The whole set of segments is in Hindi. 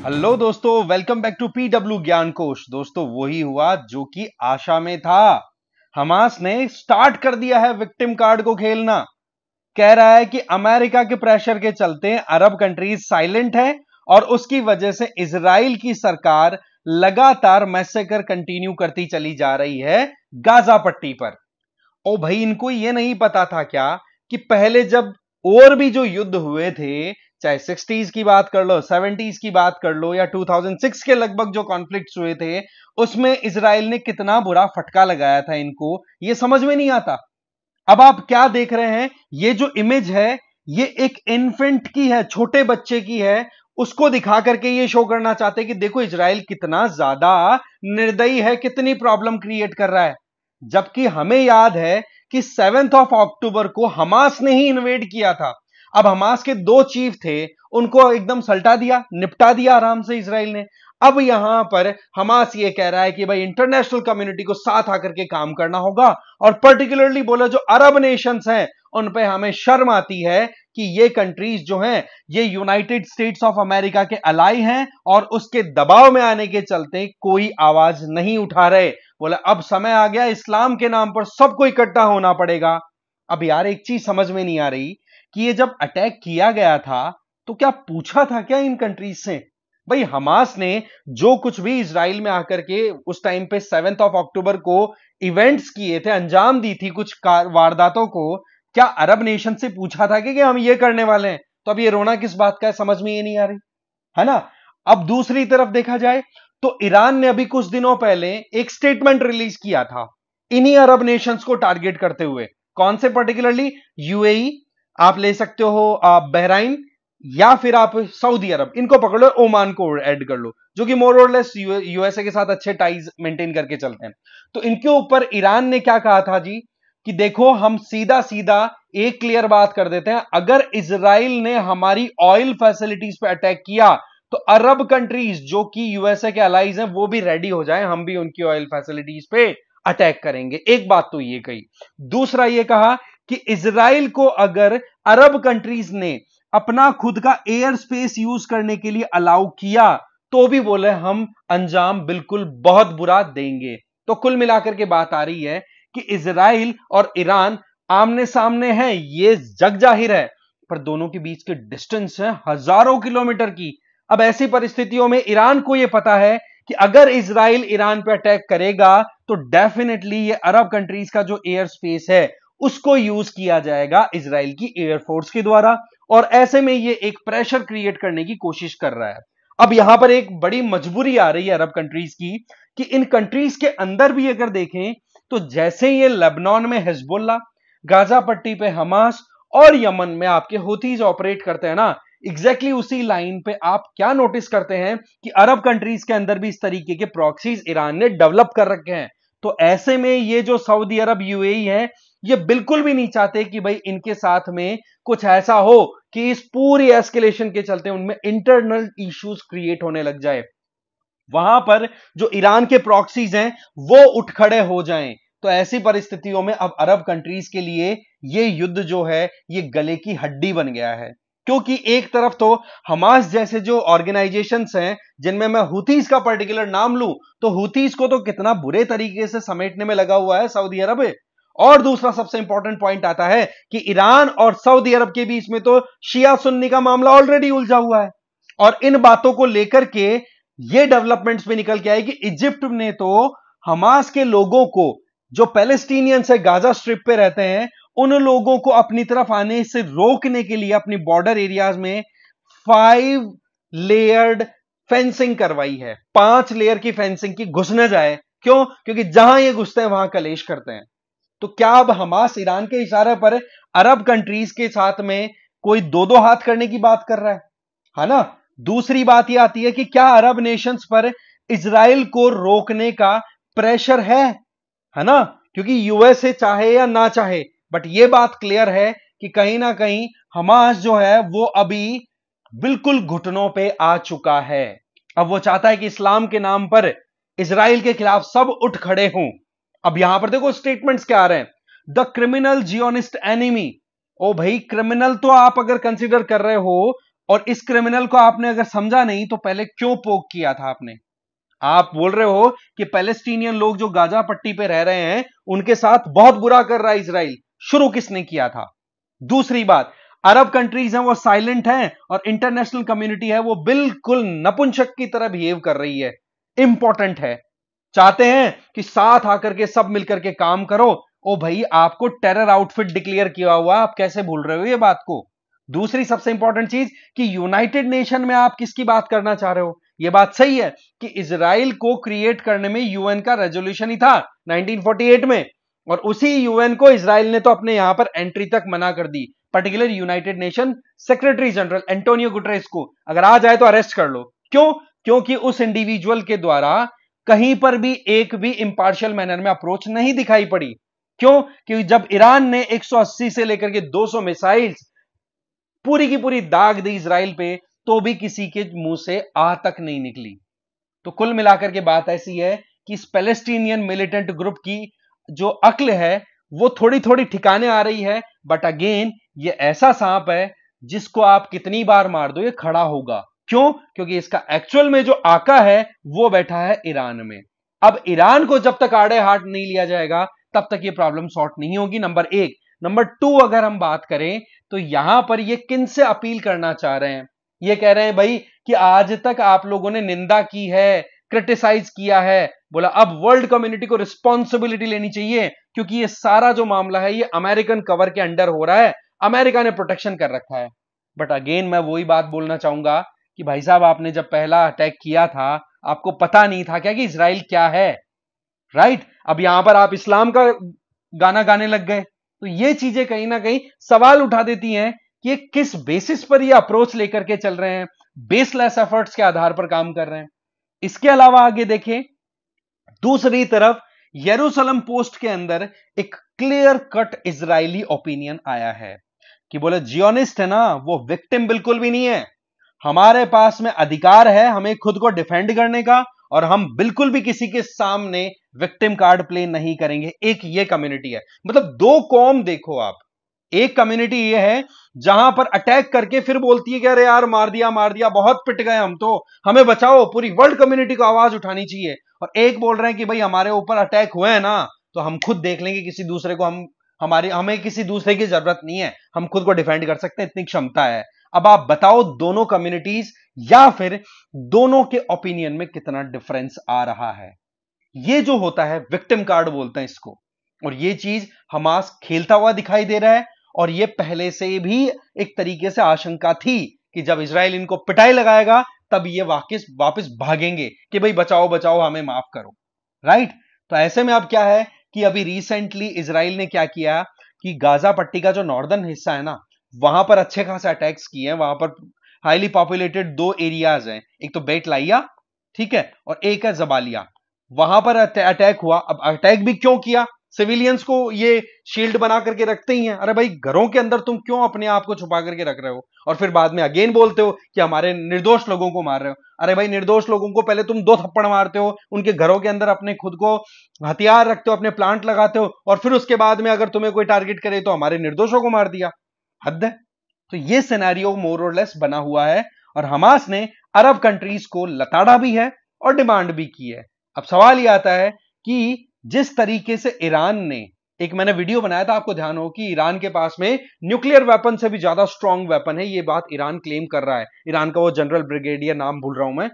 हेलो दोस्तों, वेलकम बैक टू पीडब्ल्यू ज्ञान कोश। दोस्तों, वही हुआ जो कि आशा में था। हमास ने स्टार्ट कर दिया है विक्टिम कार्ड को खेलना। कह रहा है कि अमेरिका के प्रेशर के चलते अरब कंट्रीज साइलेंट है और उसकी वजह से इजराइल की सरकार लगातार मैसेकर कंटिन्यू करती चली जा रही है गाजा पट्टी पर। ओ भाई, इनको ये नहीं पता था क्या कि पहले जब और भी जो युद्ध हुए थे, चाहे 60s की बात कर लो, 70s की बात कर लो, या 2006 के लगभग जो कॉन्फ्लिक्ट्स हुए थे, उसमें इजराइल ने कितना बुरा फटका लगाया था। इनको ये समझ में नहीं आता। अब आप क्या देख रहे हैं, ये जो इमेज है ये एक इन्फेंट की है, छोटे बच्चे की है। उसको दिखा करके ये शो करना चाहते हैं कि देखो इजराइल कितना ज्यादा निर्दयी है, कितनी प्रॉब्लम क्रिएट कर रहा है। जबकि हमें याद है कि 7 अक्टूबर को हमास ने ही इन्वेड किया था। अब हमास के दो चीफ थे, उनको एकदम सल्टा दिया, निपटा दिया आराम से इजराइल ने। अब यहां पर हमास ये कह रहा है कि भाई इंटरनेशनल कम्युनिटी को साथ आकर के काम करना होगा, और पर्टिकुलरली बोला जो अरब नेशंस हैं उन पे हमें शर्म आती है कि ये कंट्रीज जो हैं ये यूनाइटेड स्टेट्स ऑफ अमेरिका के अलाई हैं और उसके दबाव में आने के चलते कोई आवाज नहीं उठा रहे। बोला अब समय आ गया, इस्लाम के नाम पर सबको इकट्ठा होना पड़ेगा। अब यार एक चीज समझ में नहीं आ रही कि ये जब अटैक किया गया था तो क्या पूछा था क्या इन कंट्रीज से? भाई हमास ने जो कुछ भी इजराइल में आकर के उस टाइम पे 7 अक्टूबर को इवेंट्स किए थे, अंजाम दी थी कुछ वारदातों को, क्या अरब नेशन से पूछा था कि हम ये करने वाले हैं? तो अब ये रोना किस बात का है, समझ में ये नहीं आ रही है ना। अब दूसरी तरफ देखा जाए तो ईरान ने अभी कुछ दिनों पहले एक स्टेटमेंट रिलीज किया था इन्हीं अरब नेशंस को टारगेट करते हुए। कौन से? पर्टिकुलरली यूएई, आप ले सकते हो बहराइन, या फिर आप सऊदी अरब, इनको पकड़ लो, ओमान को ऐड कर लो, जो कि मोर और लेस यूएसए के साथ अच्छे टाइज मेंटेन करके चलते हैं। तो इनके ऊपर ईरान ने क्या कहा था जी कि देखो हम सीधा सीधा एक क्लियर बात कर देते हैं, अगर इजराइल ने हमारी ऑयल फैसिलिटीज पे अटैक किया तो अरब कंट्रीज जो कि यूएसए के अलाइज हैं वो भी रेडी हो जाए, हम भी उनकी ऑयल फैसिलिटीज पे अटैक करेंगे। एक बात तो ये कही। दूसरा ये कहा कि इजराइल को अगर अरब कंट्रीज ने अपना खुद का एयर स्पेस यूज करने के लिए अलाउ किया तो भी बोले हम अंजाम बिल्कुल बहुत बुरा देंगे। तो कुल मिलाकर के बात आ रही है कि इजराइल और ईरान आमने सामने हैं, ये जग जाहिर है, पर दोनों के बीच के डिस्टेंस है हजारों किलोमीटर की। अब ऐसी परिस्थितियों में ईरान को यह पता है कि अगर इजराइल ईरान पर अटैक करेगा तो डेफिनेटली ये अरब कंट्रीज का जो एयर स्पेस है उसको यूज किया जाएगा इजराइल की एयरफोर्स के द्वारा, और ऐसे में ये एक प्रेशर क्रिएट करने की कोशिश कर रहा है। अब यहां पर एक बड़ी मजबूरी आ रही है अरब कंट्रीज की कि इन कंट्रीज के अंदर भी अगर देखें तो जैसे ये लेबनान में हिजबुल्ला, गाजा पट्टी पे हमास और यमन में आपके हुतीज ऑपरेट करते हैं ना, एग्जैक्टली उसी लाइन पे आप क्या नोटिस करते हैं कि अरब कंट्रीज के अंदर भी इस तरीके के प्रॉक्सीज ईरान ने डेवलप कर रखे हैं। तो ऐसे में ये जो सऊदी अरब यूएई है ये बिल्कुल भी नहीं चाहते कि भाई इनके साथ में कुछ ऐसा हो कि इस पूरी एस्केलेशन के चलते उनमें इंटरनल इश्यूज क्रिएट होने लग जाए, वहां पर जो ईरान के प्रॉक्सीज हैं वो उठ खड़े हो जाएं। तो ऐसी परिस्थितियों में अब अरब कंट्रीज के लिए ये युद्ध जो है ये गले की हड्डी बन गया है, क्योंकि एक तरफ तो हमास जैसे जो ऑर्गेनाइजेशंस हैं, जिनमें मैं हुतीज का पर्टिकुलर नाम लूं तो हुतीज को तो कितना बुरे तरीके से समेटने में लगा हुआ है सऊदी अरब। और दूसरा सबसे इंपॉर्टेंट पॉइंट आता है कि ईरान और सऊदी अरब के बीच में तो शिया सुन्नी का मामला ऑलरेडी उलझा हुआ है, और इन बातों को लेकर के ये डेवलपमेंट्स भी निकल के आए कि इजिप्ट ने तो हमास के लोगों को, जो पैलेस्टीनियंस है गाजा स्ट्रिप पे रहते हैं, उन लोगों को अपनी तरफ आने से रोकने के लिए अपनी बॉर्डर एरियाज में 5 लेयर्ड फेंसिंग करवाई है। 5 लेयर की फेंसिंग की, घुस न जाए। क्यों? क्योंकि जहां ये घुसते हैं वहां कलेश करते हैं। तो क्या अब हमास ईरान के इशारे पर अरब कंट्रीज के साथ में कोई दो दो हाथ करने की बात कर रहा है ना? दूसरी बात यह आती है कि क्या अरब नेशंस पर इजराइल को रोकने का प्रेशर है ना? क्योंकि यूएसए चाहे या ना चाहे, बट यह बात क्लियर है कि कहीं ना कहीं हमास जो है वो अभी बिल्कुल घुटनों पे आ चुका है। अब वो चाहता है कि इस्लाम के नाम पर इजराइल के खिलाफ सब उठ खड़े हों। अब यहां पर देखो स्टेटमेंट्स क्या आ रहे हैं, द क्रिमिनल जियोनिस्ट एनिमी। ओ भाई, क्रिमिनल तो आप अगर कंसीडर कर रहे हो और इस क्रिमिनल को आपने अगर समझा नहीं तो पहले क्यों पोक किया था आपने? आप बोल रहे हो कि पैलेस्टीनियन लोग जो गाजा पट्टी पे रह रहे हैं उनके साथ बहुत बुरा कर रहा है इजराइल, शुरू किसने किया था? दूसरी बात, अरब कंट्रीज हैं वो साइलेंट हैं और इंटरनेशनल कम्युनिटी है वो बिल्कुल नपुंसक की तरह बिहेव कर रही है। इंपॉर्टेंट है, चाहते हैं कि साथ आकर के सब मिलकर के काम करो। ओ भाई, आपको टेरर आउटफिट डिक्लेयर किया हुआ, आप कैसे भूल रहे हो ये बात को? दूसरी सबसे इंपॉर्टेंट चीज कि यूनाइटेड नेशन में आप किसकी बात करना चाह रहे हो? ये बात सही है कि इजराइल को क्रिएट करने में यूएन का रेजोल्यूशन ही था 1948 में, और उसी यूएन को इजराइल ने तो अपने यहां पर एंट्री तक मना कर दी। Particular United Nation Secretary General Antonio Guterres को अगर आ जाए तो अरेस्ट कर लो। क्यों? क्योंकि उस इंडिविजुअल के द्वारा कहीं पर भी एक भी इंपार्शियल मैनर में अप्रोच नहीं दिखाई पड़ी। क्यों? क्योंकि जब ईरान ने 180 से लेकर के 200 मिसाइल्स पूरी की पूरी दाग दी इजराइल पे, तो भी किसी के मुंह से आ तक नहीं निकली। तो कुल मिलाकर के बात ऐसी है कि इस पैलेस्टीनियन मिलिटेंट ग्रुप की जो अक्ल है वो थोड़ी थोड़ी ठिकाने आ रही है, बट अगेन ये ऐसा सांप है जिसको आप कितनी बार मार दो ये खड़ा होगा। क्यों? क्योंकि इसका एक्चुअल में जो आका है वो बैठा है ईरान में। अब ईरान को जब तक आड़े हाथ नहीं लिया जाएगा तब तक ये प्रॉब्लम सॉर्ट नहीं होगी, नंबर एक। नंबर टू, अगर हम बात करें तो यहां पर ये किन से अपील करना चाह रहे हैं? ये कह रहे हैं भाई कि आज तक आप लोगों ने निंदा की है, क्रिटिसाइज किया है, बोला अब वर्ल्ड कम्युनिटी को रिस्पॉन्सिबिलिटी लेनी चाहिए क्योंकि ये सारा जो मामला है ये अमेरिकन कवर के अंडर हो रहा है, अमेरिका ने प्रोटेक्शन कर रखा है। बट अगेन मैं वही बात बोलना चाहूंगा कि भाई साहब, आपने जब पहला अटैक किया था आपको पता नहीं था क्या कि इजराइल क्या है? राइट? अब यहां पर आप इस्लाम का गाना गाने लग गए, तो ये चीजें कहीं ना कहीं सवाल उठा देती हैं कि किस बेसिस पर ये अप्रोच लेकर के चल रहे हैं, बेसलेस एफर्ट्स के आधार पर काम कर रहे हैं। इसके अलावा आगे देखें, दूसरी तरफ यरूशलेम पोस्ट के अंदर एक क्लियर कट इजरायली ओपिनियन आया है कि बोले जियोनिस्ट है ना वो विक्टिम बिल्कुल भी नहीं है, हमारे पास में अधिकार है हमें खुद को डिफेंड करने का और हम बिल्कुल भी किसी के सामने विक्टिम कार्ड प्ले नहीं करेंगे। एक ये कम्युनिटी है, मतलब दो कौम देखो आप। एक कम्युनिटी ये है जहां पर अटैक करके फिर बोलती है कि अरे यार मार दिया बहुत पिट गए हम, तो हमें बचाओ, पूरी वर्ल्ड कम्युनिटी को आवाज उठानी चाहिए। और एक बोल रहे हैं कि भाई हमारे ऊपर अटैक हुए हैं ना तो हम खुद देख लेंगे, किसी दूसरे को हमें किसी दूसरे की जरूरत नहीं है, हम खुद को डिफेंड कर सकते हैं, इतनी क्षमता है। अब आप बताओ दोनों कम्युनिटीज या फिर दोनों के ओपिनियन में कितना डिफरेंस आ रहा है? ये जो होता है विक्टिम कार्ड बोलते हैं इसको, और ये चीज हमास खेलता हुआ दिखाई दे रहा है। और ये पहले से भी एक तरीके से आशंका थी कि जब इजराइल इनको पिटाई लगाएगा तब ये वापस भागेंगे कि भाई बचाओ बचाओ हमें माफ करो। राइट? तो ऐसे में अब क्या है कि अभी रिसेंटली इजराइल ने क्या किया कि गाजा पट्टी का जो नॉर्दर्न हिस्सा है ना वहां पर अच्छे खासे अटैक्स किए हैं। वहां पर हाईली पॉपुलेटेड दो एरियाज हैं, एक तो बेट लाइया, ठीक है, और एक है जबालिया। वहां पर अटैक हुआ। अब अटैक भी क्यों किया? सिविलियंस को ये शील्ड बना करके रखते ही हैं। अरे भाई, घरों के अंदर तुम क्यों अपने आप को छुपा करके रख रहे हो और फिर बाद में अगेन बोलते हो कि हमारे निर्दोष लोगों को मार रहे हो? अरे भाई, निर्दोष लोगों को पहले तुम 2 थप्पड़ मारते हो, उनके घरों के अंदर अपने खुद को हथियार रखते हो, अपने प्लांट लगाते हो, और फिर उसके बाद में अगर तुम्हें कोई टारगेट करे तो हमारे निर्दोषों को मार दिया। हद है। तो ये सिनेरियो मोर और लेस बना हुआ है और हमास ने अरब कंट्रीज को लताड़ा भी है और डिमांड भी की है। अब सवाल यह आता है कि जिस तरीके से ईरान ने, एक मैंने वीडियो बनाया था, आपको ध्यान हो कि ईरान के पास में न्यूक्लियर वेपन से भी ज्यादा स्ट्रॉन्ग वेपन है, ये बात ईरान क्लेम कर रहा है। ईरान का वो जनरल ब्रिगेडियर, नाम भूल रहा हूं मैं,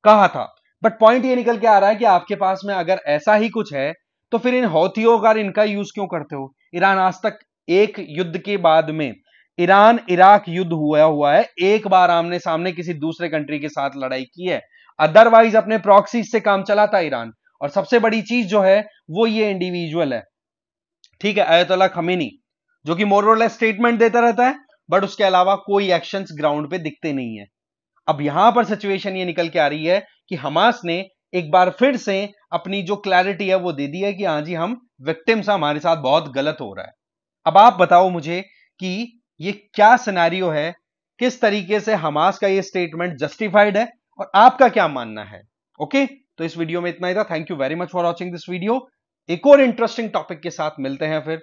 कहा था। बट पॉइंट ये निकल के आ रहा है कि आपके पास में अगर ऐसा ही कुछ है तो फिर इन हौथियों का इनका यूज क्यों करते हो? ईरान आज तक एक युद्ध के बाद में, ईरान इराक युद्ध हुआ है, एक बार आमने सामने किसी दूसरे कंट्री के साथ लड़ाई की है, अदरवाइज अपने प्रॉक्सी से काम चलाता ईरान। और सबसे बड़ी चीज जो है वो ये इंडिविजुअल है, ठीक है, अयतुल्ला खमीनी, जो कि मोर और लेस स्टेटमेंट देता रहता है बट उसके अलावा कोई एक्शंस ग्राउंड पे दिखते नहीं है। अब यहां पर सिचुएशन ये निकल के आ रही है कि हमास ने एक बार फिर से अपनी जो क्लैरिटी है वो दे दी है कि हाँ जी, हम विक्टिम्स, हमारे साथ बहुत गलत हो रहा है। अब आप बताओ मुझे कि ये क्या सिनेरियो है, किस तरीके से हमास का ये स्टेटमेंट जस्टिफाइड है और आपका क्या मानना है? ओके, तो इस वीडियो में इतना ही था। Thank you very much for watching this video. एक और इंटरेस्टिंग टॉपिक के साथ मिलते हैं फिर।